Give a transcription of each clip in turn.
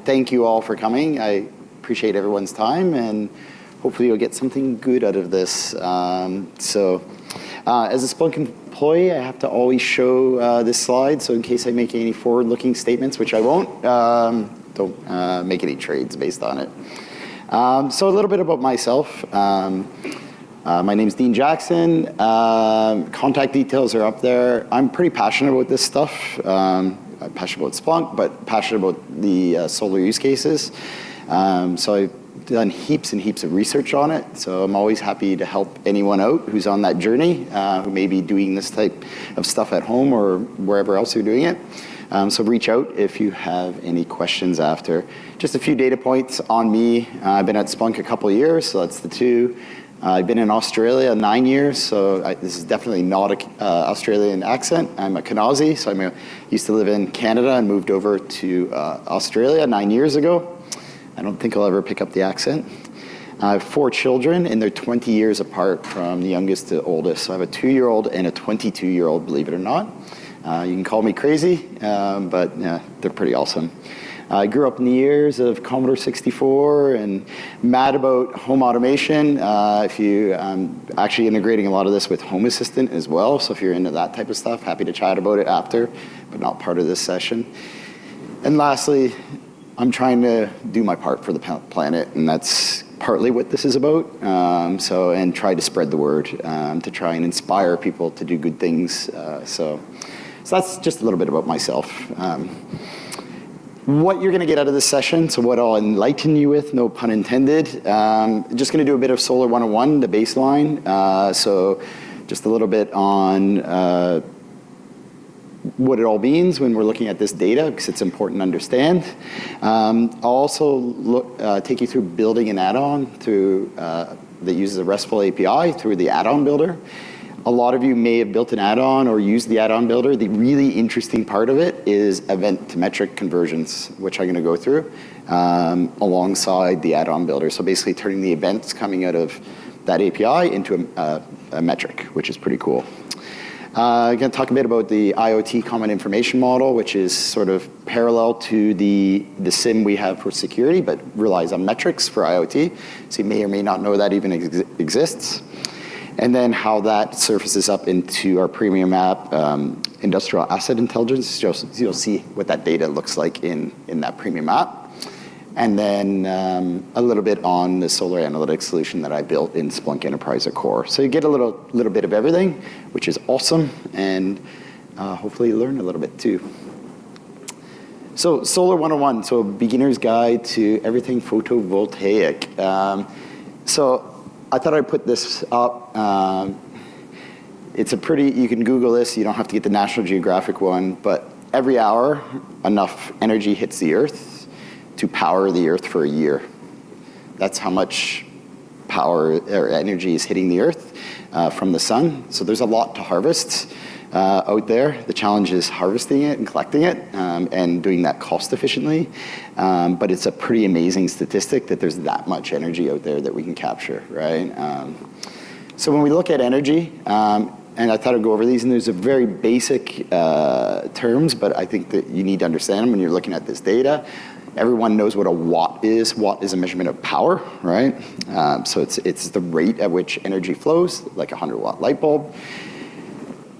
thank you all for coming. I appreciate everyone's time, and hopefully you'll get something good out of this. As a Splunk employee, I have to always show this slide, so in case I make any forward-looking statements, which I won't, don't make any trades based on it. So a little bit about myself. My name's Dean Jackson. Contact details are up there. I'm pretty passionate about this stuff. I'm passionate about Splunk, but passionate about the solar use cases. So I've done heaps and heaps of research on it. So I'm always happy to help anyone out who's on that journey, who may be doing this type of stuff at home or wherever else you're doing it. So reach out if you have any questions after. Just a few data points on me. I've been at Splunk a couple of years, so that's the 2. I've been in Australia 9 years, so this is definitely not an Australian accent. I'm a Kanazi, so I used to live in Canada and moved over to Australia 9 years ago. I don't think I'll ever pick up the accent. I have 4 children, and they're 20 years apart from the youngest to oldest. So I have a 2-year-old and a 22-year-old, believe it or not. You can call me crazy, but yeah, they're pretty awesome. I grew up in the years of Commodore 64 and mad about home automation. If you actually integrating a lot of this with Home Assistant as well. So if you're into that type of stuff, happy to chat about it after, but not part of this session. And lastly, I'm trying to do my part for the planet, and that's partly what this is about. And try to spread the word to try and inspire people to do good things. So that's just a little bit about myself. What you're going to get out of this session, so what I'll enlighten you with, no pun intended. Just going to do a bit of Solar 101, the baseline. So just a little bit on what it all means when we're looking at this data, because it's important to understand. I'll also take you through building an add-on that uses a RESTful API through the add-on builder. A lot of you may have built an add-on or used the add-on builder. The really interesting part of it is event to metric conversions, which I'm going to go through alongside the add-on builder. So basically turning the events coming out of that API into a metric, which is pretty cool. I'm going to talk a bit about the IoT Common Information Model, which is sort of parallel to the SIM we have for security, but relies on metrics for IoT. So you may or may not know that even exists. And then how that surfaces up into our premium app, Industrial Asset Intelligence. You'll see what that data looks like in that premium app. And then a little bit on the solar analytics solution that I built in Splunk Enterprise Core. So you get a little bit of everything, which is awesome, and hopefully you learn a little bit too. So Solar 101, so beginner's guide to everything photovoltaic. So I thought I'd put this up. It's you can Google this, you don't have to get the National Geographic one, but every hour enough energy hits the Earth to power the Earth for a year. That's how much power or energy is hitting the Earth from the sun. So there's a lot to harvest out there. The challenge is harvesting it and collecting it and doing that cost efficiently. But it's a pretty amazing statistic that there's that much energy out there that we can capture, right? So when we look at energy, and I thought I'd go over these, and there's a very basic terms, but I think that you need to understand them when you're looking at this data. Everyone knows what a watt is. Watt is a measurement of power, right? So it's the rate at which energy flows, like a 100-watt light bulb.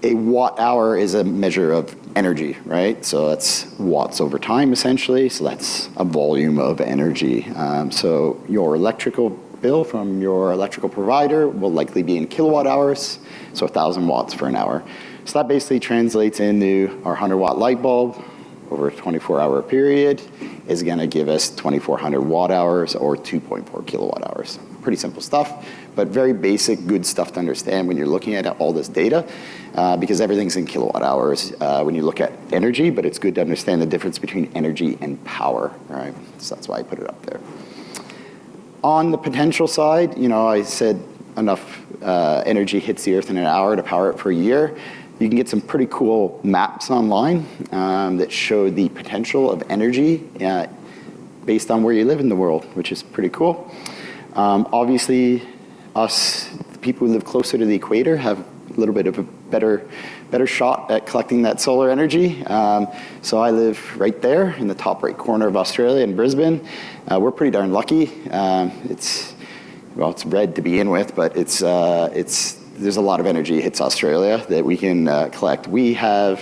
A watt hour is a measure of energy, right? So that's watts over time, essentially. So that's a volume of energy. So your electrical bill from your electrical provider will likely be in kilowatt hours, so 1,000 watts for an hour. So that basically translates into our 100-watt light bulb over a 24-hour period is going to give us 2,400 watt hours or 2.4 kilowatt hours. Pretty simple stuff, but very basic, good stuff to understand when you're looking at all this data, because everything's in kilowatt hours when you look at energy, but it's good to understand the difference between energy and power, right? So that's why I put it up there. On the potential side, I said enough energy hits the Earth in an hour to power it for a year. You can get some pretty cool maps online that show the potential of energy based on where you live in the world, which is pretty cool. Obviously, us, the people who live closer to the equator, have little bit of a better shot at collecting that solar energy. So I live right there in the top right corner of Australia in Brisbane. We're pretty darn lucky. It's red to begin with, but there's a lot of energy hits Australia that we can collect. We have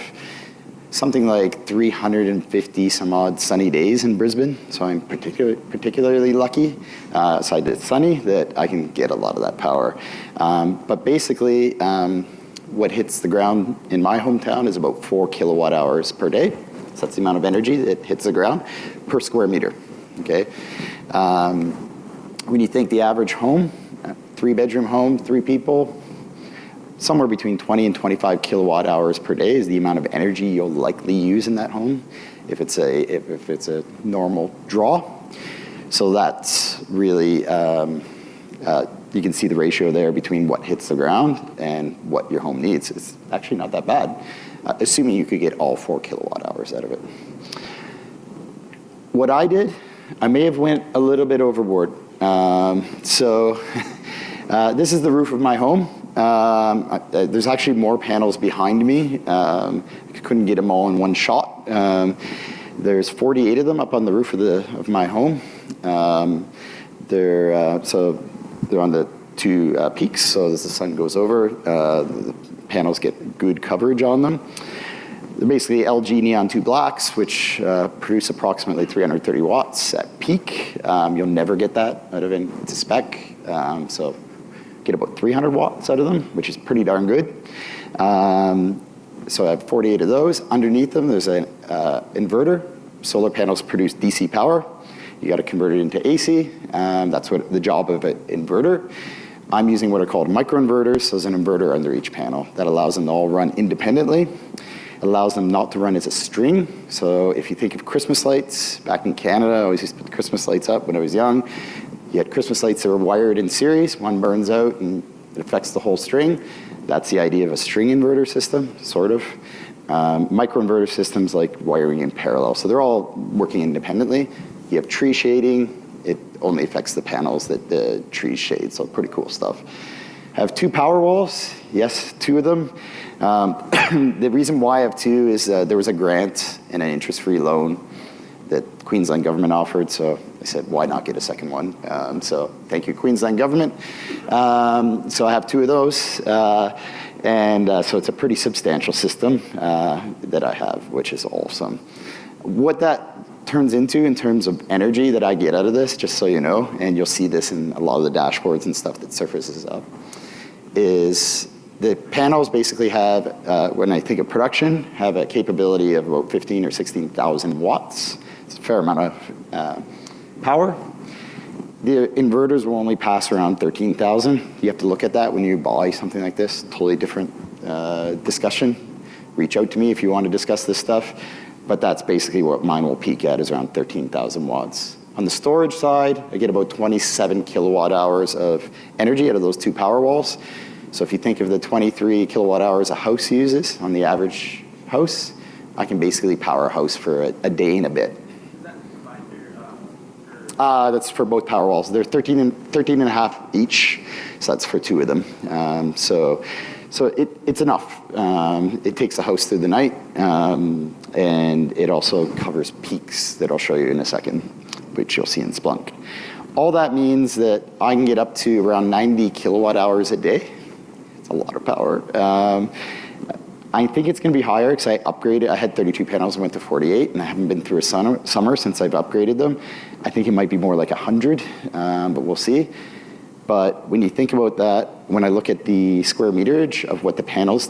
something like 350 some odd sunny days in Brisbane, so I'm particularly lucky, aside that it's sunny, that I can get a lot of that power. But basically, what hits the ground in my hometown is about 4 kilowatt hours per day. So that's the amount of energy that hits the ground per square meter, okay? When you think the average home, 3-bedroom home, 3 people, somewhere between 20 and 25 kilowatt hours per day is the amount of energy you'll likely use in that home if it's a normal draw. So that's really, you can see the ratio there between what hits the ground and what your home needs. It's actually not that bad, assuming you could get all 4 kilowatt hours out of it. What I did, I may have went a little bit overboard. So this is the roof of my home. There's actually more panels behind me. I couldn't get them all in one shot. There's 48 of them up on the roof of my home. They're on the 2 peaks, so as the sun goes over, the panels get good coverage on them. They're basically LG Neon 2 blacks, which produce approximately 330 watts at peak. You'll never get that out of it's a spec, so get about 300 watts out of them, which is pretty darn good. So I have 48 of those. Underneath them, there's an inverter. Solar panels produce DC power. You got to convert it into AC. That's what the job of an inverter. I'm using what are called microinverters. So there's an inverter under each panel that allows them to all run independently. It allows them not to run as a string. So if you think of Christmas lights, back in Canada, I always used to put the Christmas lights up when I was young. You had Christmas lights that were wired in series. One burns out and it affects the whole string. That's the idea of a string inverter system, sort of. Microinverter systems like wiring in parallel. So they're all working independently. You have tree shading. It only affects the panels that the trees shade, so pretty cool stuff. I have 2 power walls. Yes, 2 of them. The reason why I have 2 is there was a grant and an interest-free loan that Queensland government offered, so I said, why not get a second one? So thank you, Queensland government. So I have 2 of those, so it's a pretty substantial system that I have, which is awesome. What that turns into in terms of energy that I get out of this, just so you know, and you'll see this in a lot of the dashboards and stuff that surfaces up, is the panels basically have, when I think of production, have a capability of about 15 or 16,000 watts. It's a fair amount of power. The inverters will only pass around 13,000. You have to look at that when you buy something like this. Totally different discussion. Reach out to me if you want to discuss this stuff. But that's basically what mine will peak at, is around 13,000 watts. On the storage side, I get about 27 kilowatt hours of energy out of those 2 power walls. So if you think of the 23 kilowatt hours a house uses on the average house, I can basically power a house for a day and a bit. That's for both power walls. They're 13 and a half each, so that's for 2 of them. So it's enough. It takes the house through the night, and it also covers peaks that I'll show you in a second, which you'll see in Splunk. All that means that I can get up to around 90 kilowatt hours a day. It's a lot of power. I think it's going to be higher because I upgraded. I had 32 panels and went to 48, and I haven't been through a summer since I've upgraded them. I think it might be more like 100, but we'll see. But when you think about that, when I look at the square meterage of what the panels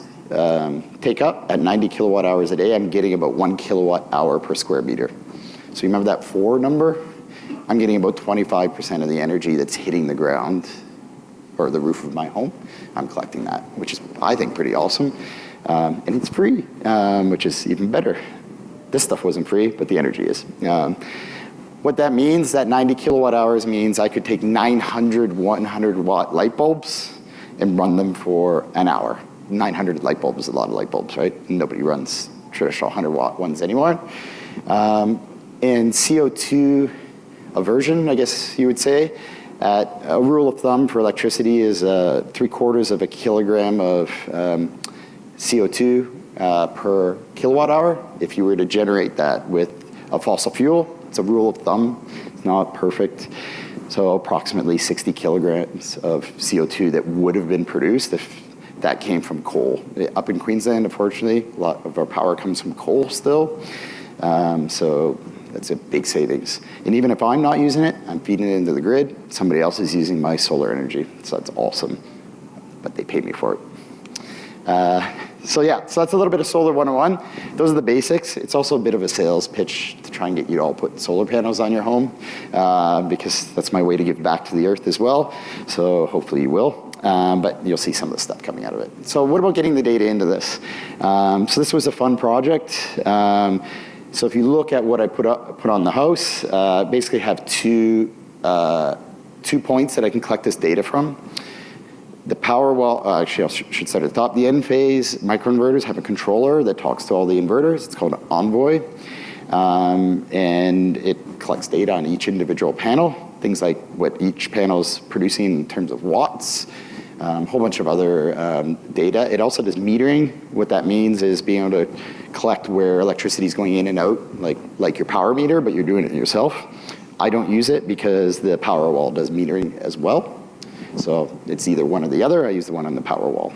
take up at 90 kilowatt hours a day, I'm getting about 1 kilowatt hour per square meter. So you remember that 4 number? I'm getting about 25% of the energy that's hitting the ground or the roof of my home. I'm collecting that, which is, I think, pretty awesome. And it's free, which is even better. This stuff wasn't free, but the energy is. What that means, that 90 kilowatt hours means I could take 900 100-watt light bulbs and run them for an hour. 900 light bulbs is a lot of light bulbs, right? Nobody runs traditional 100-watt ones anymore. And CO2 aversion, I guess you would say, At a rule of thumb for electricity is 3/4 of a kilogram of CO2 per kilowatt hour. If you were to generate that with a fossil fuel, it's a rule of thumb. It's not perfect. So approximately 60 kilograms of CO2 that would have been produced if that came from coal. Up in Queensland, unfortunately, a lot of our power comes from coal still. So that's a big savings. And even if I'm not using it, I'm feeding it into the grid. Somebody else is using my solar energy. So that's awesome. But they pay me for it. So that's a little bit of Solar 101. Those are the basics. It's also a bit of a sales pitch to try and get you to all put solar panels on your home, because that's my way to give back to the earth as well. So hopefully you will. But you'll see some of the stuff coming out of it. So what about getting the data into this? So this was a fun project. So if you look at what I put on the house, basically have two points that I can collect this data from. The power wall, actually I should start at the top. The end phase microinverters have a controller that talks to all the inverters. It's called Envoy. And it collects data on each individual panel, things like what each panel is producing in terms of watts, a whole bunch of other data. It also does metering. What that means is being able to collect where electricity is going in and out, like your power meter, but you're doing it yourself. I don't use it because the power wall does metering as well. So it's either one or the other. I use the one on the power wall.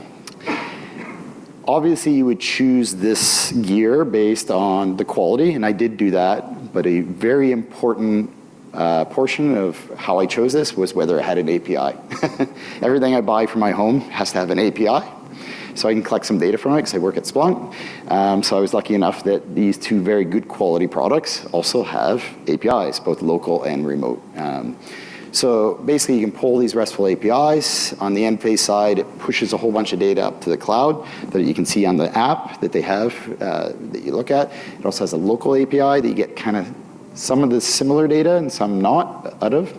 Obviously, you would choose this gear based on the quality, and I did do that, but a very important portion of how I chose this was whether it had an API. Everything I buy for my home has to have an API, so I can collect some data from it because I work at Splunk. So I was lucky enough that these two very good quality products also have APIs, both local and remote. So basically you can pull these RESTful APIs. On the end phase side, it pushes a whole bunch of data up to the cloud that you can see on the app that they have that you look at. It also has a local API that you get kind of some of the similar data and some not out of.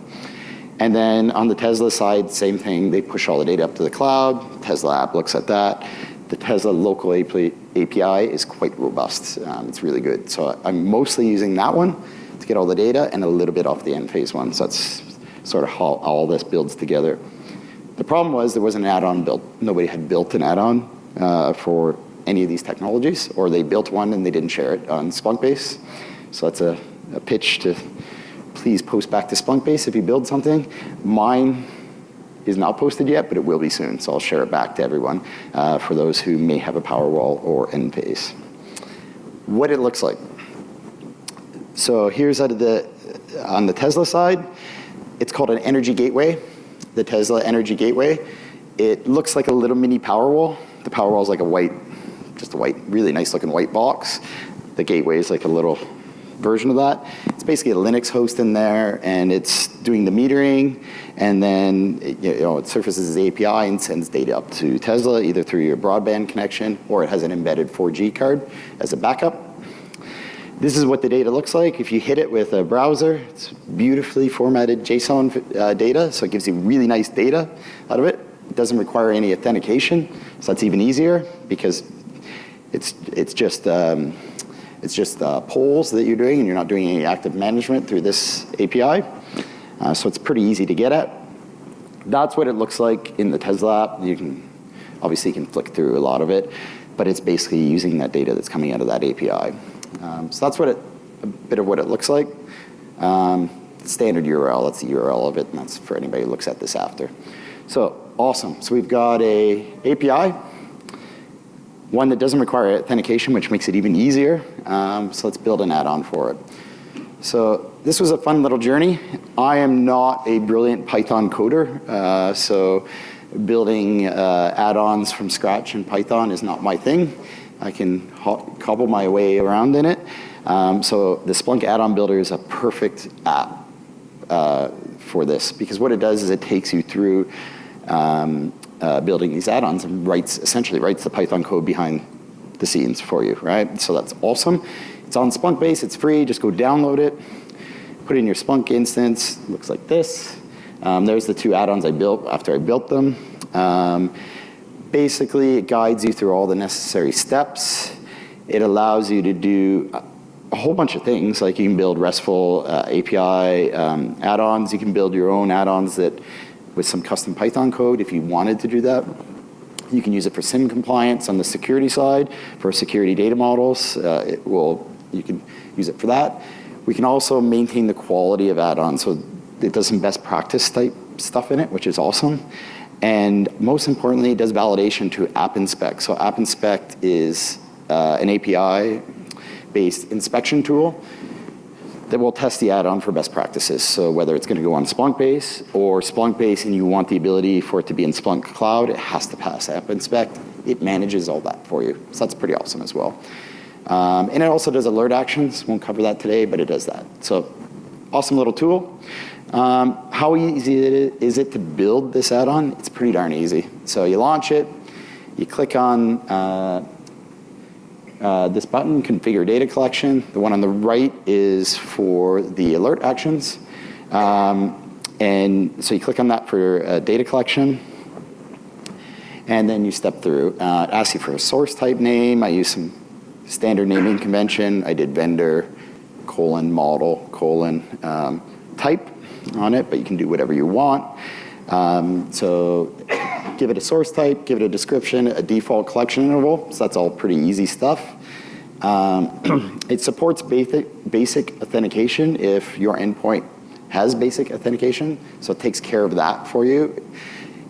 And then on the Tesla side, same thing. They push all the data up to the cloud. Tesla app looks at that. The Tesla local API is quite robust. It's really good. So I'm mostly using that one to get all the data and a little bit off the end phase one. So that's sort of how all this builds together. The problem was there wasn't an add-on built. Nobody had built an add-on for any of these technologies, or they built one and they didn't share it on Splunk Base. So that's a pitch to please post back to Splunk Base if you build something. Mine is not posted yet, but it will be soon. So I'll share it back to everyone for those who may have a Powerwall or end phase. What it looks like. So here's on the Tesla side. It's called an energy gateway, the Tesla energy gateway. It looks like a little mini Powerwall. The Powerwall is like just a white, really nice looking white box. The gateway is like a little version of that. It's basically a Linux host in there, and it's doing the metering, and then it surfaces the API and sends data up to Tesla, either through your broadband connection, or it has an embedded 4G card as a backup. This is what the data looks like. If you hit it with a browser, it's beautifully formatted JSON data, so it gives you really nice data out of it. It doesn't require any authentication, so that's even easier because it's just polls that you're doing, and you're not doing any active management through this API. So it's pretty easy to get at. That's what it looks like in the Tesla app. Obviously you can flick through a lot of it, but it's basically using that data that's coming out of that API. So that's a bit of what it looks like. Standard URL, that's the URL of it, and that's for anybody who looks at this after. So awesome. So we've got a API, one that doesn't require authentication, which makes it even easier. So let's build an add-on for it. So this was a fun little journey. I am not a brilliant Python coder, so building add-ons from scratch in Python is not my thing. I can cobble my way around in it. So the Splunk add-on builder is a perfect app for this, because what it does is it takes you through building these add-ons and essentially writes the Python code behind the scenes for you, right? So that's awesome. It's on Splunk Base, it's free, just go download it, put it in your Splunk instance, looks like this. There's the two add-ons I built after I built them. Basically, it guides you through all the necessary steps. It allows you to do a whole bunch of things, like you can build RESTful API add-ons. You can build your own add-ons that with some custom Python code if you wanted to do that. You can use it for SIM compliance on the security side, for security data models. You can use it for that. We can also maintain the quality of add-ons, so it does some best practice type stuff in it, which is awesome. And most importantly, it does validation to App Inspect. So App Inspect is an API-based inspection tool that will test the add-on for best practices. So whether it's going to go on Splunk base or Splunk base and you want the ability for it to be in Splunk Cloud, it has to pass App Inspect. It manages all that for you. So that's pretty awesome as well. And it also does alert actions. Won't cover that today, but it does that. So awesome little tool. How easy is it to build this add-on? It's pretty darn easy. So you launch it, you click on this button, configure data collection. The one on the right is for the alert actions. And so you click on that for data collection. And then you step through. It asks you for a source type name. I use some standard naming convention. I did vendor, model, type on it, but you can do whatever you want. So give it a source type, give it a description, a default collection interval. So that's all pretty easy stuff. It supports basic authentication if your endpoint has basic authentication. So it takes care of that for you.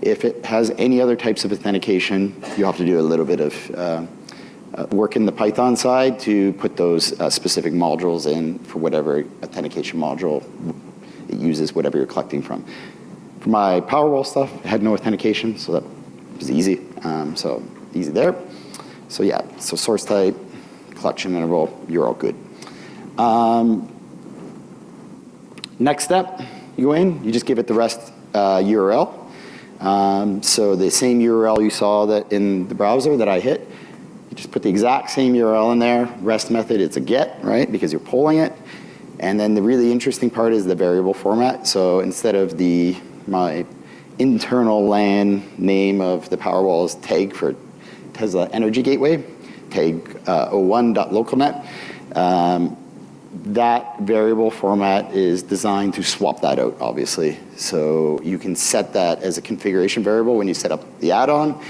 If it has any other types of authentication, you have to do a little bit of work in the Python side to put those specific modules in for whatever authentication module it uses, whatever you're collecting from. For my Powerwall stuff, it had no authentication, so that was easy. So easy there. So yeah, so source type, collection interval, you're all good. Next step, you go in, you just give it the REST URL. So the same URL you saw that in the browser that I hit, you just put the exact same URL in there. REST method, it's a get, right? Because you're polling it. And then the really interesting part is the variable format. So instead of my internal LAN name of the Powerwall is tag for Tesla Energy Gateway, tag 01.localnet. That variable format is designed to swap that out, obviously. So you can set that as a configuration variable when you set up the add-on.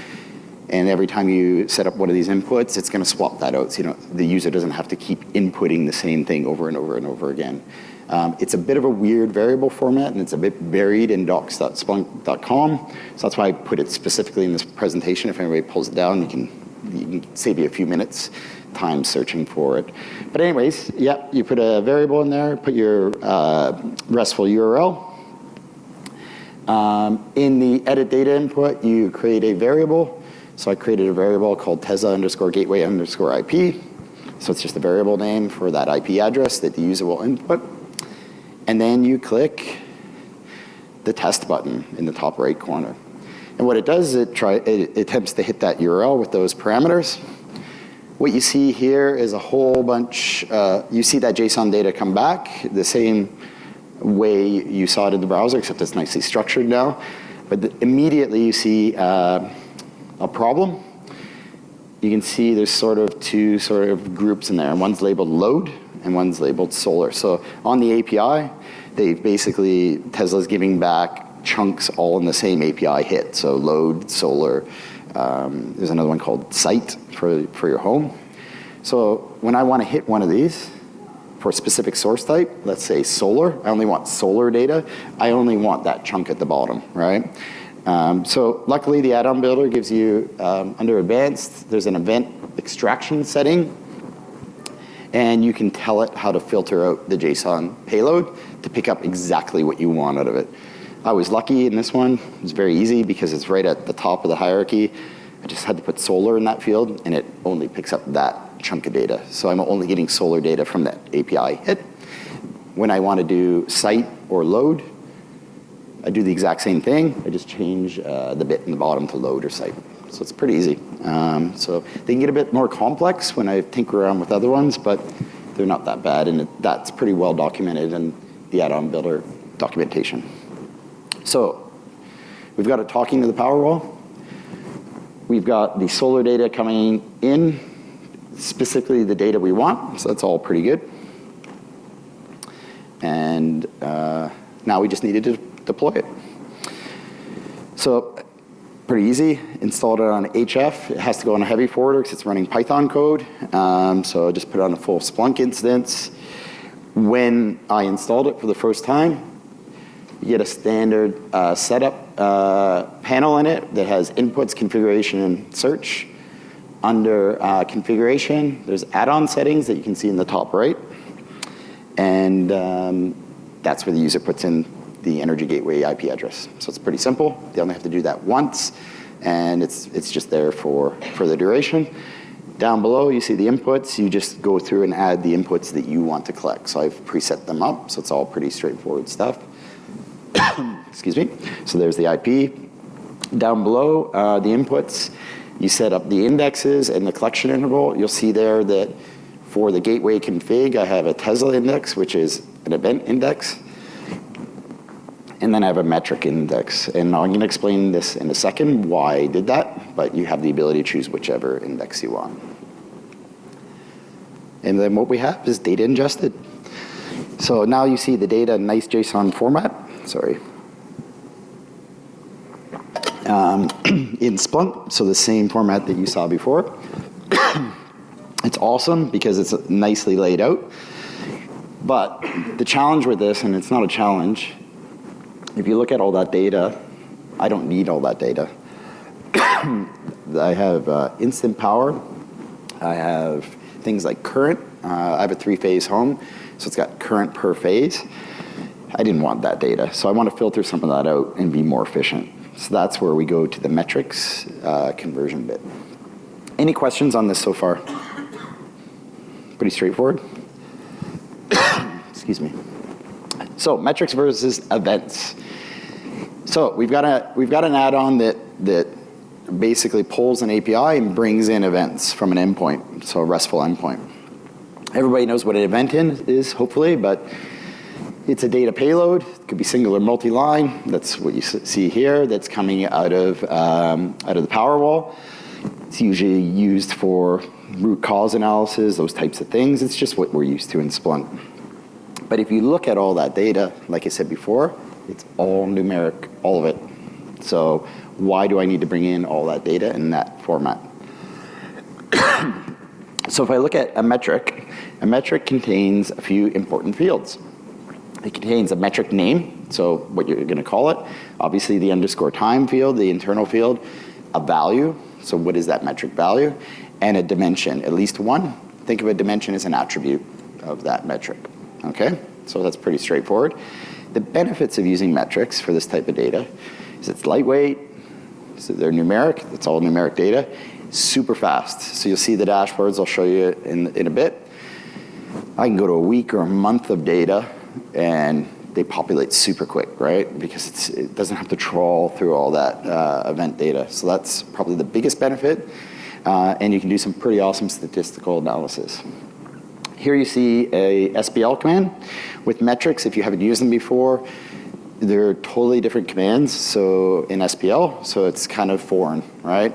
And every time you set up one of these inputs, it's going to swap that out. So the user doesn't have to keep inputting the same thing over and over and over again. It's a bit of a weird variable format, and it's a bit buried in docs.splunk.com. So that's why I put it specifically in this presentation. If anybody pulls it down, you can save you a few minutes time searching for it. But anyways, yeah, you put a variable in there, put your RESTful URL. In the edit data input, you create a variable. So I created a variable called Tesla_gateway_IP. So it's just a variable name for that IP address that the user will input. And then you click the test button in the top right corner. And what it does is it attempts to hit that URL with those parameters. What you see here is a whole bunch, you see that JSON data come back the same way you saw it in the browser, except it's nicely structured now. But immediately you see a problem. You can see there's two groups in there. One's labeled load and one's labeled solar. So on the API, Tesla's giving back chunks all in the same API hit. So load, solar, there's another one called site for your home. So when I want to hit one of these for a specific source type, let's say solar, I only want solar data, I only want that chunk at the bottom, right? So luckily the add-on builder gives you, under advanced, there's an event extraction setting, and you can tell it how to filter out the JSON payload to pick up exactly what you want out of it. I was lucky in this one. It was very easy because it's right at the top of the hierarchy. I just had to put solar in that field, and it only picks up that chunk of data. So I'm only getting solar data from that API hit. When I want to do site or load, I do the exact same thing. I just change the bit in the bottom to load or site. So it's pretty easy. So they can get a bit more complex when I tinker around with other ones, but they're not that bad, and that's pretty well documented in the add-on builder documentation. So we've got it talking to the Powerwall. We've got the solar data coming in, specifically the data we want, so that's all pretty good. and now we just needed to deploy it. So pretty easy. Installed it on HF. It has to go on a heavy forwarder because it's running Python code. So I just put it on a full Splunk instance. When I installed it for the first time, you get a standard setup panel in it that has inputs, configuration, and search. Under configuration, there's add-on settings that you can see in the top right. And that's where the user puts in the Energy Gateway IP address. So it's pretty simple. They only have to do that once, and it's just there for the duration. Down below, you see the inputs. You just go through and add the inputs that you want to collect. So I've preset them up, so it's all pretty straightforward stuff. Excuse me. So there's the IP. Down below, the inputs, you set up the indexes and the collection interval. You'll see there that for the gateway config, I have a Tesla index, which is an event index. And then I have a metric index. And I'm going to explain this in a second, why I did that. But you have the ability to choose whichever index you want. And then what we have is data ingested. So now you see the data in nice JSON format. Sorry. In Splunk, so the same format that you saw before. It's awesome because it's nicely laid out. But the challenge with this, and it's not a challenge, if you look at all that data, I don't need all that data. I have instant power. I have things like current. I have a 3-phase home, so it's got current per phase. I didn't want that data, so I want to filter some of that out and be more efficient. So that's where we go to the metrics conversion bit. Any questions on this so far? Pretty straightforward. Excuse me. So metrics versus events. So we've got an add-on that basically pulls an API and brings in events from an endpoint, so a RESTful endpoint. Everybody knows what an event is, hopefully, but it's a data payload. It could be single or multi-line. That's what you see here. That's coming out of the Powerwall. It's usually used for root cause analysis, those types of things. It's just what we're used to in Splunk. But if you look at all that data, like I said before, it's all numeric, all of it. So why do I need to bring in all that data in that format? So if I look at a metric contains a few important fields. It contains a metric name, so what you're going to call it. Obviously the _time field, the internal field, a value, so what is that metric value, and a dimension, at least one. Think of a dimension as an attribute of that metric, okay? So that's pretty straightforward. The benefits of using metrics for this type of data is it's lightweight, so they're numeric, it's all numeric data, super fast. So you'll see the dashboards, I'll show you in a bit. I can go to a week or a month of data and they populate super quick, right? Because it doesn't have to trawl through all that event data. So that's probably the biggest benefit. And you can do some pretty awesome statistical analysis. Here you see a SPL command with metrics. If you haven't used them before, they're totally different commands. So in SPL, so it's kind of foreign, right?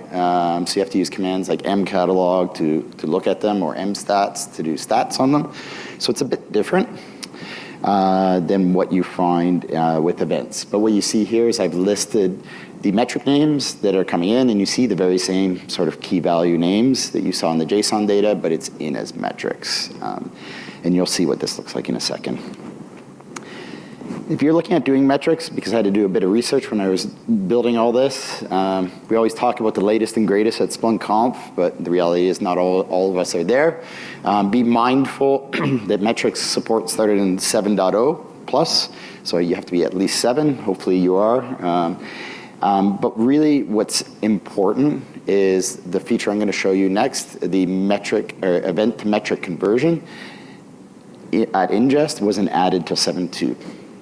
So you have to use commands like mcatalog to look at them, or mstats to do stats on them. So it's a bit different than what you find with events. But what you see here is I've listed the metric names that are coming in, and you see the very same sort of key value names that you saw in the JSON data, but it's in as metrics. And you'll see what this looks like in a second. If you're looking at doing metrics, because I had to do a bit of research when I was building all this, we always talk about the latest and greatest at Splunk Conf, but the reality is not all of us are there. Be mindful that metrics support started in 7.0 plus, so you have to be at least 7. Hopefully you are. But really what's important is the feature I'm going to show you next, the metric or event to metric conversion at ingest wasn't added till 7.2.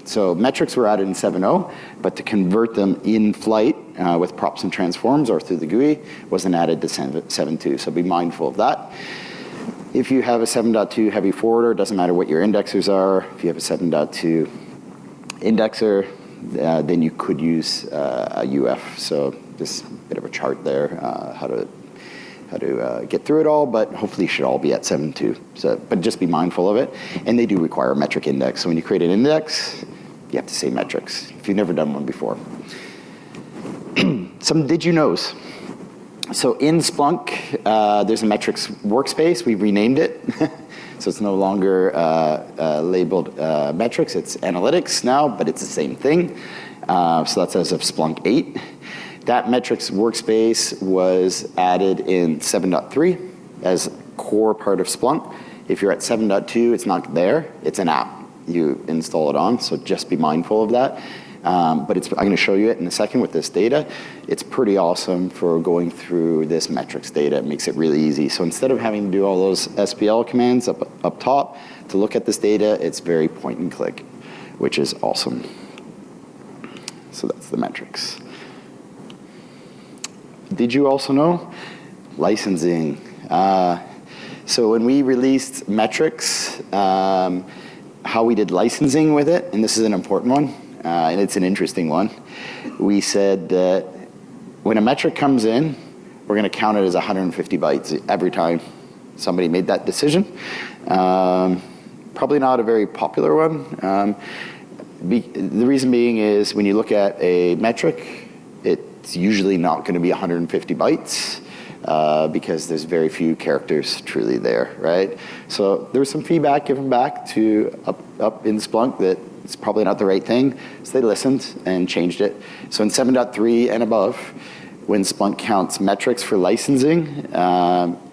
So metrics were added in 7.0, but to convert them in flight with props and transforms or through the GUI wasn't added to 7.2. So be mindful of that. If you have a 7.2 heavy forwarder, it doesn't matter what your indexers are. If you have a 7.2 indexer, then you could use a UF. So just a bit of a chart there, how to get through it all, but hopefully you should all be at 7.2. So, but just be mindful of it. And they do require a metric index. So when you create an index, you have to say metrics if you've never done one before. Some did you knows. So in Splunk, there's a metrics workspace. We've renamed it. So it's no longer labeled metrics. It's analytics now, but it's the same thing. So that's as of Splunk 8. That metrics workspace was added in 7.3 as a core part of Splunk. If you're at 7.2, it's not there. It's an app. You install it on, so just be mindful of that. But I'm going to show you it in a second with this data. It's pretty awesome for going through this metrics data. It makes it really easy. So instead of having to do all those SPL commands up top to look at this data, it's very point and click, which is awesome. So that's the metrics. Did you also know? Licensing. So when we released metrics, how we did licensing with it, and this is an important one, and it's an interesting one. We said that when a metric comes in, we're going to count it as 150 bytes every time somebody made that decision. Probably not a very popular one. The reason being is when you look at a metric, it's usually not going to be 150 bytes. Because there's very few characters truly there, right? So there was some feedback given back to up in Splunk that it's probably not the right thing. So they listened and changed it. So in 7.3 and above, when Splunk counts metrics for licensing,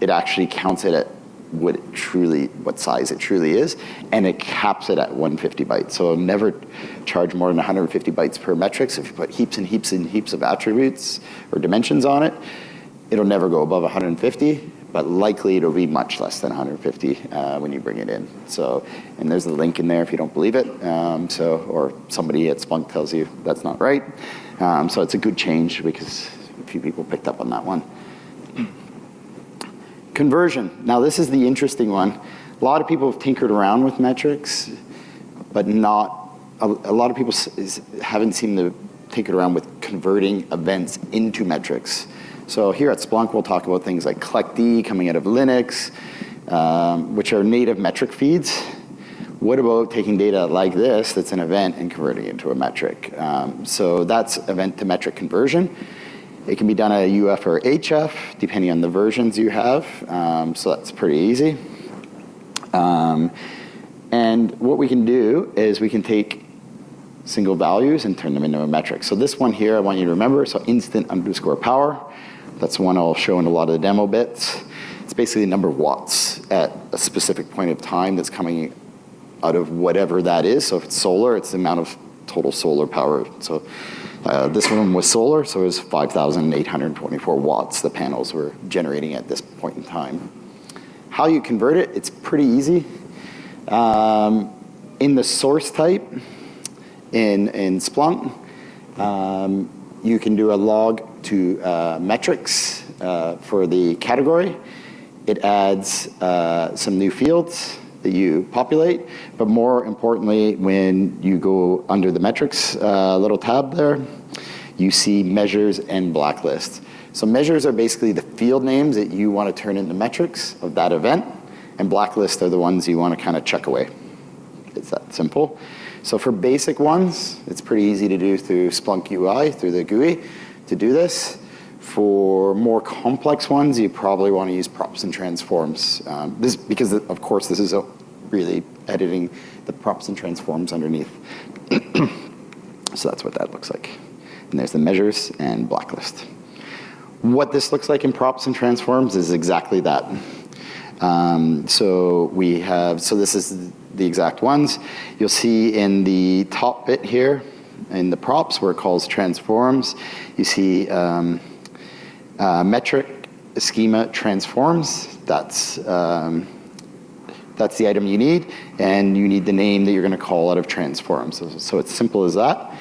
it actually counts it at what size it truly is, and it caps it at 150 bytes. So it'll never charge more than 150 bytes per metric. So if you put heaps and heaps and heaps of attributes or dimensions on it, it'll never go above 150, but likely it'll be much less than 150 when you bring it in. So, and there's a link in there if you don't believe it. Or somebody at Splunk tells you that's not right. So it's a good change because a few people picked up on that one. Conversion. Now this is the interesting one. A lot of people have tinkered around with metrics, but not, a lot of people haven't seemed to tinker around with converting events into metrics. So here at Splunk, we'll talk about things like collect-D coming out of Linux, which are native metric feeds. What about taking data like this, that's an event, and converting it into a metric? So that's event-to-metric conversion. It can be done at UF or HF, depending on the versions you have. So that's pretty easy. And what we can do is we can take single values and turn them into a metric. So this one here, I want you to remember, so instant_power. That's one I'll show in a lot of the demo bits. It's basically the number of watts at a specific point of time that's coming out of whatever that is. So if it's solar, it's the amount of total solar power. So this one was solar, so it was 5,824 watts the panels were generating at this point in time. How you convert it, it's pretty easy. In the source type, in Splunk, you can do a log to metrics for the category. It adds some new fields that you populate, but more importantly, when you go under the metrics little tab there, you see measures and blacklist. So measures are basically the field names that you want to turn into metrics of that event, and blacklists are the ones you want to kind of check away. It's that simple. So for basic ones, it's pretty easy to do through Splunk UI, through the GUI, to do this. For more complex ones, you probably want to use props and transforms. Because of course, this is really editing the props and transforms underneath. So that's what that looks like. And there's the measures and blacklist. What this looks like in props and transforms is exactly that. So this is the exact ones. You'll see in the top bit here, in the props where it calls transforms, you see metric schema transforms. That's the item you need, and you need the name that you're going to call out of transforms. So it's simple as that.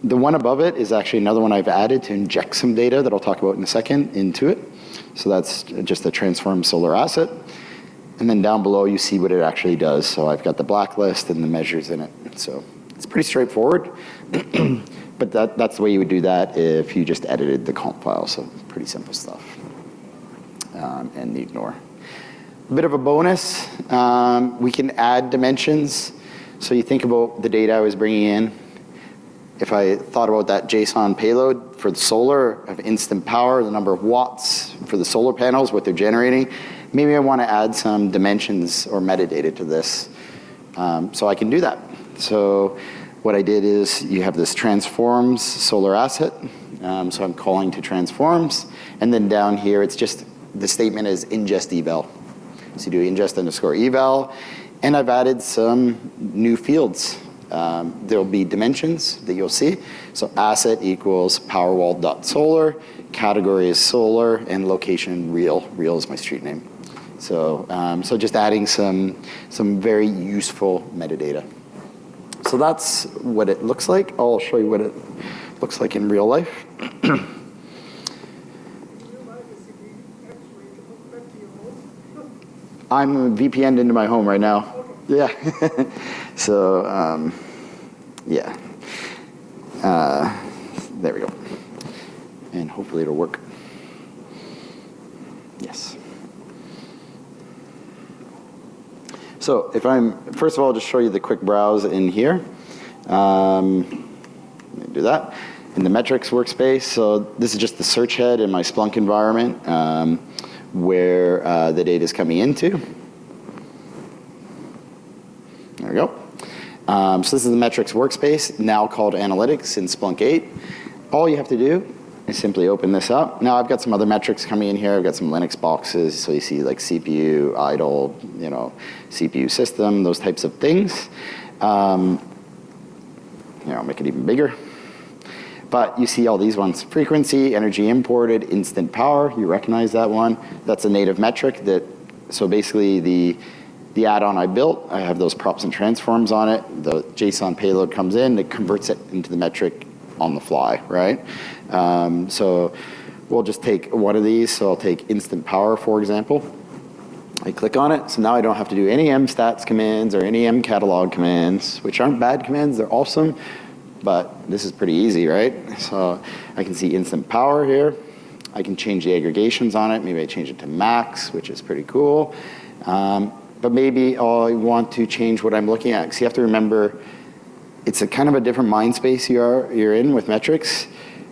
The one above it is actually another one I've added to inject some data that I'll talk about in a second into it. So that's just a transform solar asset. And then down below, you see what it actually does. So I've got the blacklist and the measures in it. So it's pretty straightforward. But that's the way you would do that if you just edited the comp file. So pretty simple stuff. and the ignore. A bit of a bonus, we can add dimensions. So you think about the data I was bringing in. If I thought about that JSON payload for the solar, of instant power, the number of watts for the solar panels, what they're generating, maybe I want to add some dimensions or metadata to this. So I can do that. So what I did is you have this transforms solar asset. So I'm calling to transforms. And then down here, it's just, the statement is ingest eval. So you do ingest underscore eval. And I've added some new fields. There'll be dimensions that you'll see. So asset equals powerwall.solar, category is solar, and location real. Real is my street name. So, so just adding some very useful metadata. So that's what it looks like. I'll show you what it looks like in real life. I'm VPN'd into my home right now. Yeah. So, yeah. There we go. And hopefully it'll work. Yes. So if first of all, just show you the quick browse in here. Let me do that. In the metrics workspace, so this is just the search head in my Splunk environment where the data is coming into. There we go. So this is the metrics workspace, now called analytics in Splunk 8. All you have to do is simply open this up. Now I've got some other metrics coming in here. I've got some Linux boxes, so you see like CPU, idle, CPU system, those types of things. I'll make it even bigger. But you see all these ones: frequency, energy imported, instant power. You recognize that one. That's a native metric so basically the add-on I built, I have those props and transforms on it. The JSON payload comes in, it converts it into the metric on the fly, right? So we'll just take one of these. So I'll take instant power, for example. I click on it, so now I don't have to do any mstats commands or any mcatalog commands, which aren't bad commands, they're awesome, but this is pretty easy, right? So I can see instant power here. I can change the aggregations on it. Maybe I change it to max, which is pretty cool. But maybe I want to change what I'm looking at. Because you have to remember, it's a kind of a different mind space you're in with metrics.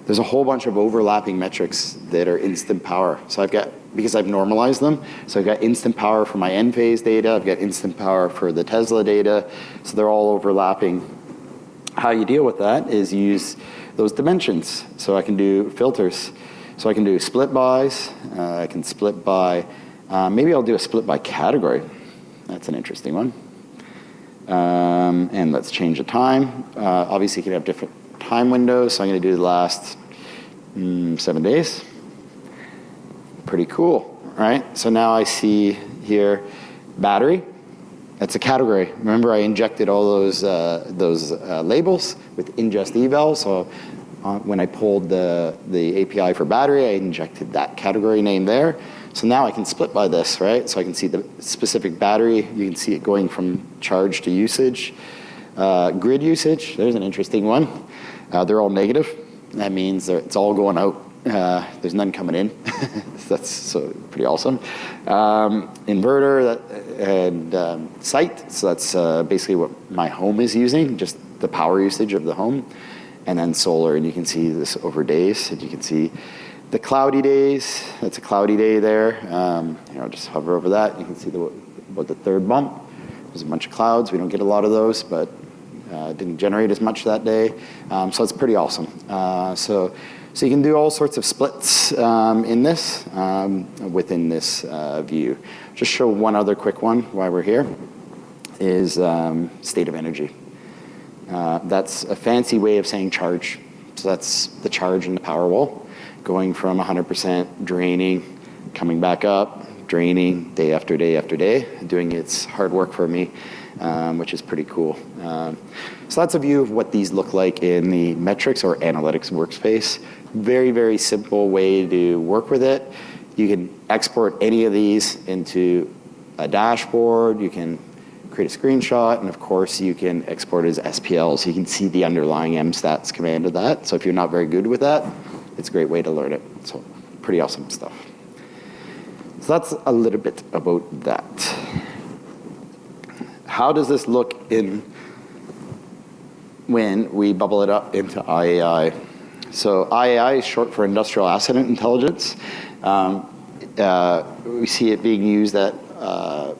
There's a whole bunch of overlapping metrics that are instant power. So I've got, because I've normalized them, so I've got instant power for my Enphase data, I've got instant power for the Tesla data, so they're all overlapping. How you deal with that is use those dimensions. So I can do filters. So I can do split bys, I can split by, maybe I'll do a split by category. That's an interesting one. And let's change the time. Obviously, you can have different time windows, so I'm going to do the last 7 days. Pretty cool, right? So now I see here battery. That's a category. Remember, I injected all those labels with ingest eval. So when I pulled the API for battery, I injected that category name there. So now I can split by this, right? So I can see the specific battery. You can see it going from charge to usage. Grid usage, there's an interesting one. They're all negative. That means it's all going out. There's none coming in. That's so pretty awesome. Inverter and site. So that's basically what my home is using, just the power usage of the home. And then solar, and you can see this over days, and you can see the cloudy days. That's a cloudy day there. Just hover over that. You can see about the third bump. There's a bunch of clouds. We don't get a lot of those, but didn't generate as much that day. So it's pretty awesome. So you can do all sorts of splits in this, within this view. Just show one other quick one while we're here, is state of energy. That's a fancy way of saying charge. So that's the charge in the power wall, going from 100% draining, coming back up, draining day after day after day, doing its hard work for me, which is pretty cool. So that's a view of what these look like in the metrics or analytics workspace. Very, very simple way to work with it. You can export any of these into a dashboard. You can create a screenshot, and of course you can export it as SPL, so you can see the underlying mstats command of that. So if you're not very good with that, it's a great way to learn it. So pretty awesome stuff. So that's a little bit about that. How does this look when we bubble it up into IAI? So IAI is short for Industrial Asset Intelligence. We see it being used at a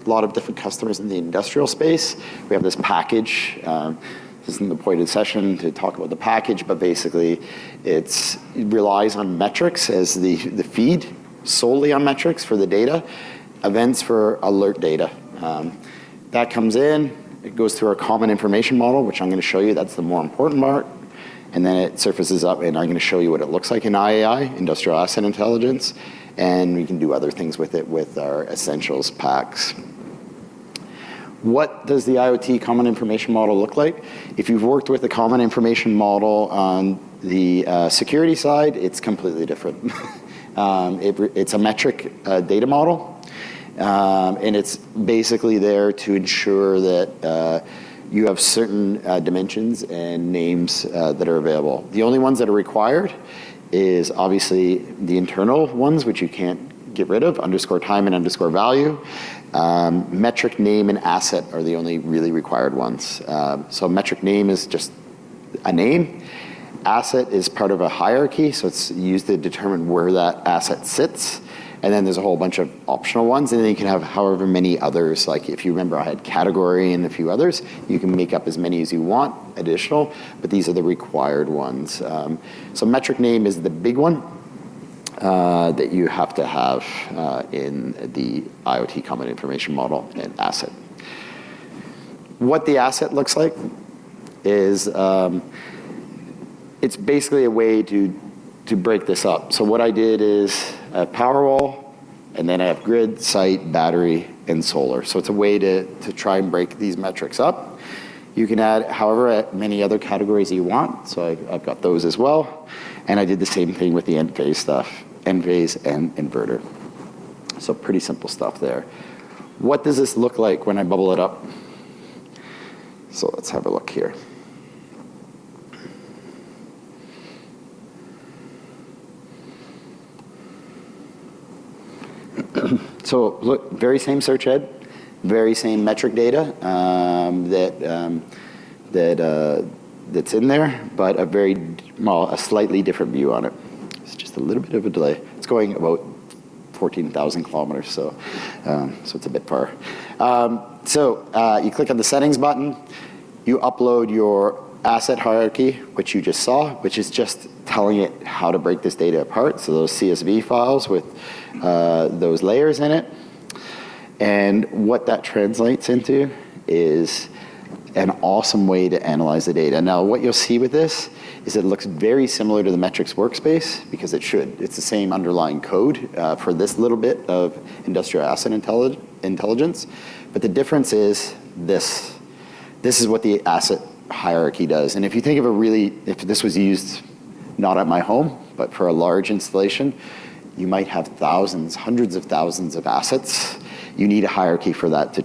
lot of different customers in the industrial space. We have this package. This isn't the point of the session to talk about the package, but basically it relies on metrics as the feed, solely on metrics for the data, events for alert data. That comes in, it goes through our common information model, which I'm going to show you. That's the more important part. And then it surfaces up, and I'm going to show you what it looks like in IAI, Industrial Asset Intelligence, and we can do other things with it with our Essentials packs. What does the IoT Common Information Model look like? If you've worked with the Common Information Model on the security side, it's completely different. It's a metric data model, and it's basically there to ensure that you have certain dimensions and names that are available. The only ones that are required is obviously the internal ones, which you can't get rid of, _time and _value. Metric name and asset are the only really required ones. So metric name is just a name. Asset is part of a hierarchy, so it's used to determine where that asset sits. And then there's a whole bunch of optional ones, and then you can have however many others. Like if you remember, I had category and a few others. You can make up as many as you want, additional, but these are the required ones. So metric name is the big one that you have to have in the IoT Common Information Model and asset. What the asset looks like is it's basically a way to break this up. So what I did is a Powerwall, and then I have grid, site, battery, and solar. So it's a way to try and break these metrics up. You can add however many other categories you want. So I've got those as well. And I did the same thing with the end phase stuff, end phase and inverter. So pretty simple stuff there. What does this look like when I bubble it up? So let's have a look here. So look, very same search head, very same metric data that's in there, but a slightly different view on it. It's just a little bit of a delay. It's going about 14,000 kilometers, so it's a bit far. So you click on the settings button, you upload your asset hierarchy, which you just saw, which is just telling it how to break this data apart. So those CSV files with those layers in it. And what that translates into is an awesome way to analyze the data. Now, what you'll see with this is it looks very similar to the metrics workspace, because it should. It's the same underlying code for this little bit of industrial asset intelligence. But the difference is this. This is what the asset hierarchy does. And if you think of if this was used not at my home, but for a large installation, you might have thousands, hundreds of thousands of assets. You need a hierarchy for that to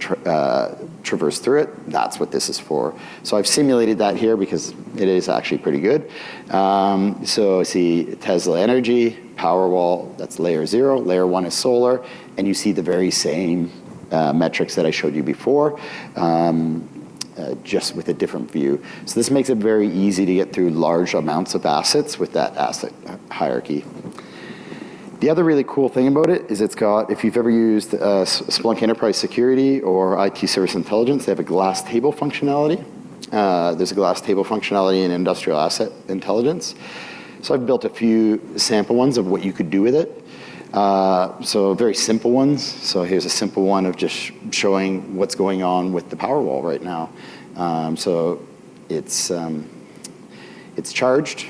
traverse through it. That's what this is for. So I've simulated that here because it is actually pretty good. So see Tesla Energy, Powerwall, that's layer 0. Layer 1 is solar. And you see the very same metrics that I showed you before. Just with a different view. So this makes it very easy to get through large amounts of assets with that asset hierarchy. The other really cool thing about it is it's got, if you've ever used Splunk Enterprise Security or IT Service Intelligence, they have a glass table functionality. There's a glass table functionality in Industrial Asset Intelligence. So I've built a few sample ones of what you could do with it. So very simple ones. So here's a simple one of just showing what's going on with the Powerwall right now. So it's charged.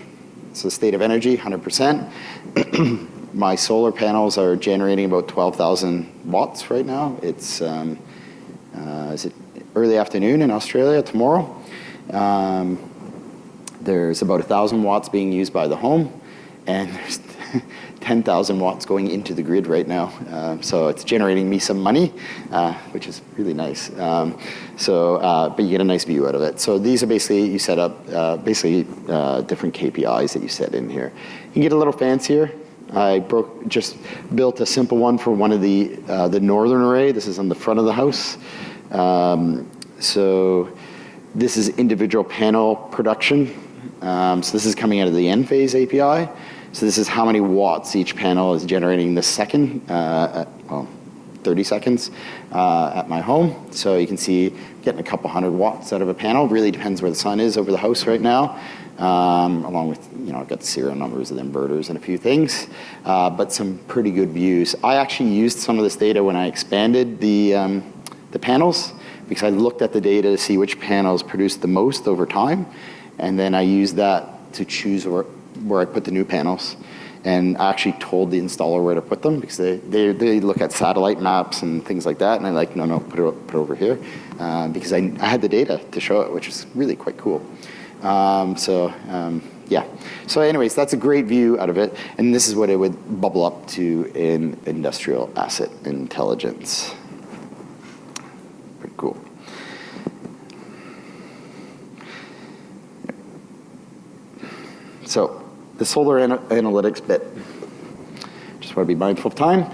It's the state of energy, 100%. My solar panels are generating about 12,000 watts right now. It's is it early afternoon in Australia tomorrow. There's about 1,000 watts being used by the home, and there's 10,000 watts going into the grid right now. So it's generating me some money, which is really nice. But you get a nice view out of it. So these are basically, you set up different KPIs that you set in here. You can get a little fancier. I just built a simple one for one of the northern array. This is on the front of the house. So this is individual panel production. So this is coming out of the End Phase API. So this is how many watts each panel is generating this second, 30 seconds at my home. So you can see getting a couple hundred watts out of a panel. Really depends where the sun is over the house right now. Along with, I've got the serial numbers of the inverters and a few things, but some pretty good views. I actually used some of this data when I expanded the panels, because I looked at the data to see which panels produced the most over time, and then I used that to choose where I put the new panels. And I actually told the installer where to put them, because they look at satellite maps and things like that, and I'm like, no, put it over here, because I had the data to show it, which is really quite cool. Yeah. So anyways, that's a great view out of it, and this is what it would bubble up to in industrial asset intelligence. Pretty cool. So the solar analytics bit. Just want to be mindful of time.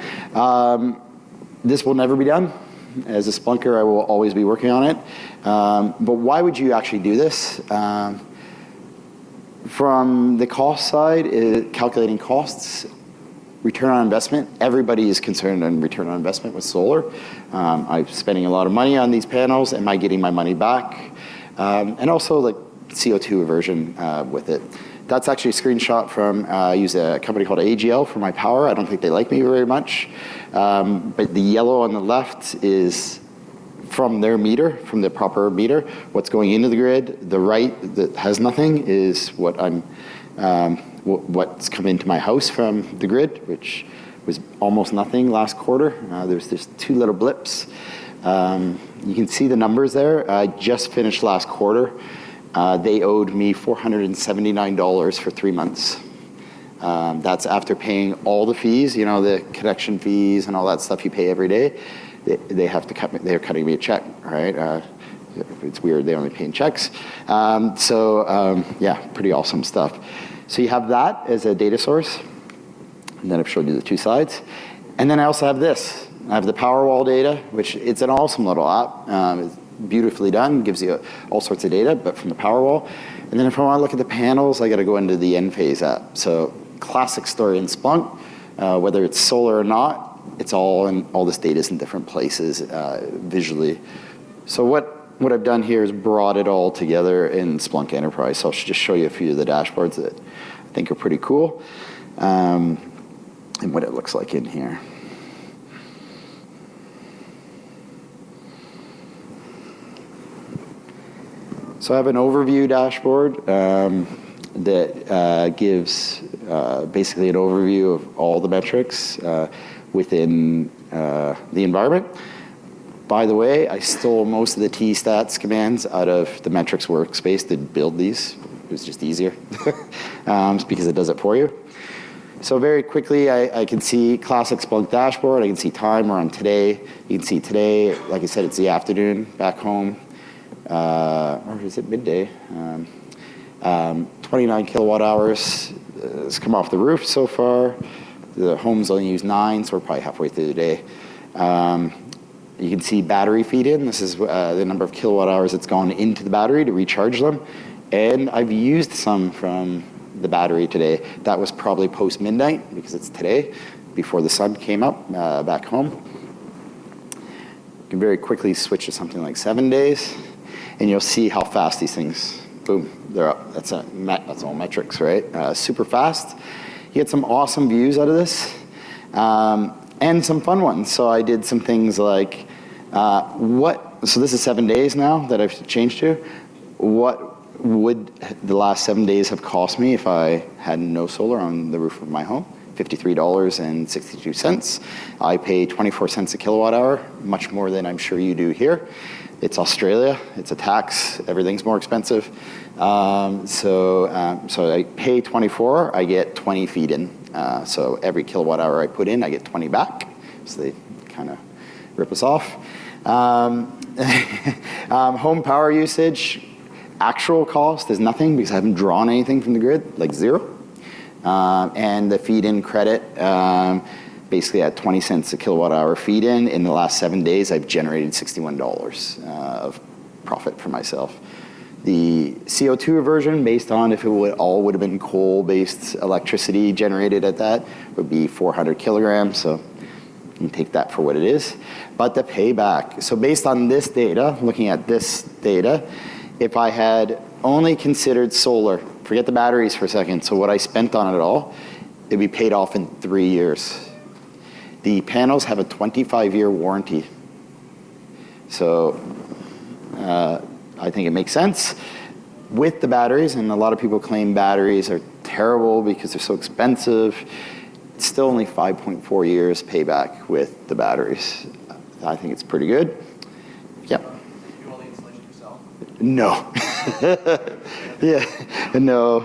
This will never be done. As a Splunker, I will always be working on it. But why would you actually do this? From the cost side, calculating costs, return on investment, everybody is concerned on return on investment with solar. I'm spending a lot of money on these panels. Am I getting my money back? And also like CO2 aversion with it. That's actually a screenshot from, I use a company called AGL for my power. I don't think they like me very much. But the yellow on the left is from their meter, from the proper meter, what's going into the grid. The right that has nothing is what what's come into my house from the grid, which was almost nothing last quarter. There's just two little blips. You can see the numbers there. I just finished last quarter. They owed me $479 for 3 months. That's after paying all the fees, the connection fees and all that stuff you pay every day. They're cutting me a check, right? It's weird, they only pay in checks. Yeah, pretty awesome stuff. So you have that as a data source. And then I've showed you the two sides. And then I also have this. I have the Powerwall data, which it's an awesome little app. It's beautifully done, gives you all sorts of data, but from the Powerwall. And then if I want to look at the panels, I got to go into the End Phase app. So classic story in Splunk, whether it's solar or not, it's all this data is in different places visually. So what I've done here is brought it all together in Splunk Enterprise. So I'll just show you a few of the dashboards that I think are pretty cool, and what it looks like in here. So I have an overview dashboard that gives basically an overview of all the metrics within the environment. By the way, I stole most of the T-stats commands out of the metrics workspace to build these. It was just easier because it does it for you. So very quickly, I can see classic Splunk dashboard. I can see time. We're on today. You can see today, like I said, it's the afternoon back home. Or is it midday? 29 kilowatt hours has come off the roof so far. The home's only used 9, so we're probably halfway through the day. You can see battery feed in. This is the number of kilowatt hours that's gone into the battery to recharge them. And I've used some from the battery today. That was probably post-midnight because it's today, before the sun came up back home. You can very quickly switch to something like 7 days, and you'll see how fast these things, boom, they're up. That's all metrics, right? Super fast. You get some awesome views out of this, and some fun ones. So I did some things like, so this is 7 days now that I've changed to. What would the last 7 days have cost me if I had no solar on the roof of my home? $53.62. I pay 24 cents a kilowatt hour, much more than I'm sure you do here. It's Australia, it's a tax, everything's more expensive. So I pay 24, I get 20 feed in. So every kilowatt hour I put in, I get 20 back. So they kind of rip us off. Home power usage, actual cost is nothing because I haven't drawn anything from the grid, like zero. And the feed-in credit, basically at 20 cents a kilowatt hour feed-in, in the last 7 days, I've generated $61 of profit for myself. The CO2 aversion, based on if it all would have been coal-based electricity generated at that, would be 400 kilograms, so you can take that for what it is. But the payback, so based on this data, looking at this data, if I had only considered solar, forget the batteries for a second, so what I spent on it all, it'd be paid off in 3 years. The panels have a 25-year warranty. So I think it makes sense. With the batteries, and a lot of people claim batteries are terrible because they're so expensive, it's still only 5.4 years payback with the batteries. I think it's pretty good. Yep. Do you do all the installation yourself? No. Yeah, no.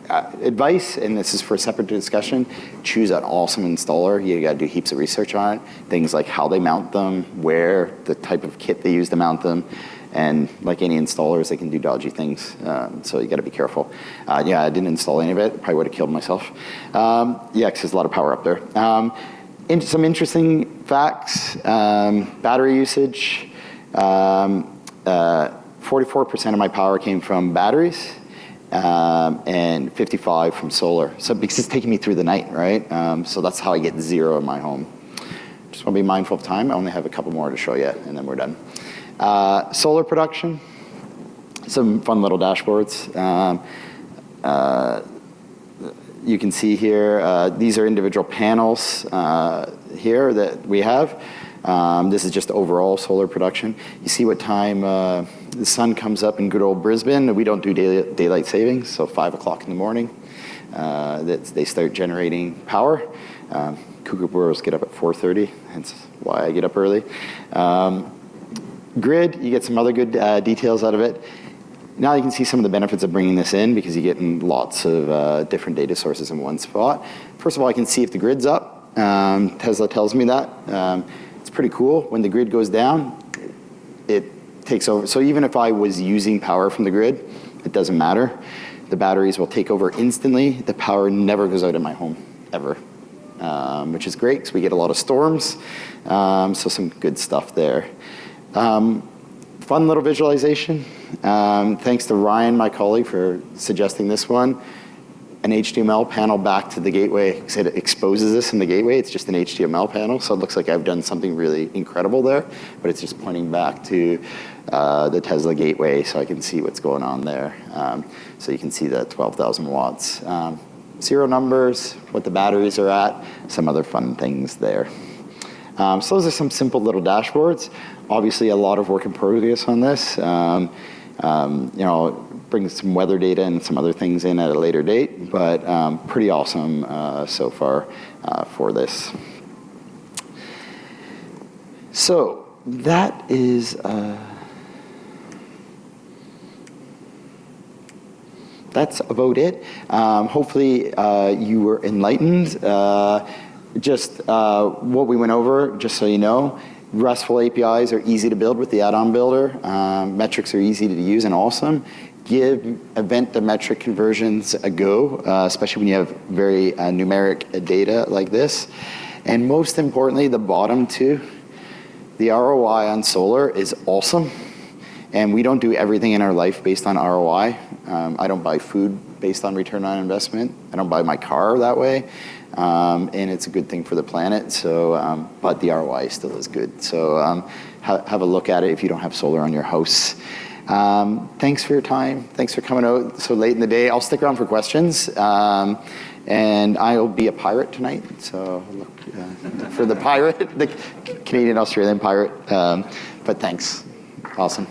Advice, and this is for a separate discussion, choose an awesome installer. You gotta do heaps of research on it. Things like how they mount them, where, the type of kit they use to mount them. And like any installers, they can do dodgy things. So you gotta be careful. Yeah, I didn't install any of it. Probably would've killed myself. Yeah, because there's a lot of power up there. Some interesting facts, battery usage. 44% of my power came from batteries. And 55 from solar. So because it's taking me through the night, right? So that's how I get 0 in my home. Just want to be mindful of time. I only have a couple more to show you, and then we're done. Solar production, some fun little dashboards. You can see here, these are individual panels here that we have. This is just overall solar production. You see what time the sun comes up in good old Brisbane. We don't do daylight savings, so 5 o'clock in the morning, they start generating power. Kookaburras get up at 4:30, hence why I get up early. Grid, you get some other good details out of it. Now you can see some of the benefits of bringing this in because you get lots of different data sources in one spot. First of all, I can see if the grid's up. Tesla tells me that. It's pretty cool. When the grid goes down, it takes over. So even if I was using power from the grid, it doesn't matter. The batteries will take over instantly. The power never goes out in my home, ever, which is great because we get a lot of storms. So some good stuff there. Fun little visualization. Thanks to Ryan, my colleague, for suggesting this one. An HTML panel back to the gateway. It exposes this in the gateway. It's just an HTML panel, so it looks like I've done something really incredible there, but it's just pointing back to the Tesla gateway so I can see what's going on there. So you can see the 12,000 watts. Serial numbers, what the batteries are at, some other fun things there. So those are some simple little dashboards. Obviously a lot of work in progress on this. Bring some weather data and some other things in at a later date, but pretty awesome so far for this. So that is, that's about it. Hopefully you were enlightened. Just what we went over, just so you know. RESTful APIs are easy to build with the add-on builder. Metrics are easy to use and awesome. Give event to metric conversions a go, especially when you have very numeric data like this. And most importantly, the bottom two, the ROI on solar is awesome. And we don't do everything in our life based on ROI. I don't buy food based on return on investment. I don't buy my car that way. And it's a good thing for the planet. So, but the ROI still is good. So have a look at it if you don't have solar on your house. Thanks for your time. Thanks for coming out so late in the day. I'll stick around for questions. And I'll be a pirate tonight. So look for the pirate, the Canadian-Australian pirate. But thanks. Awesome.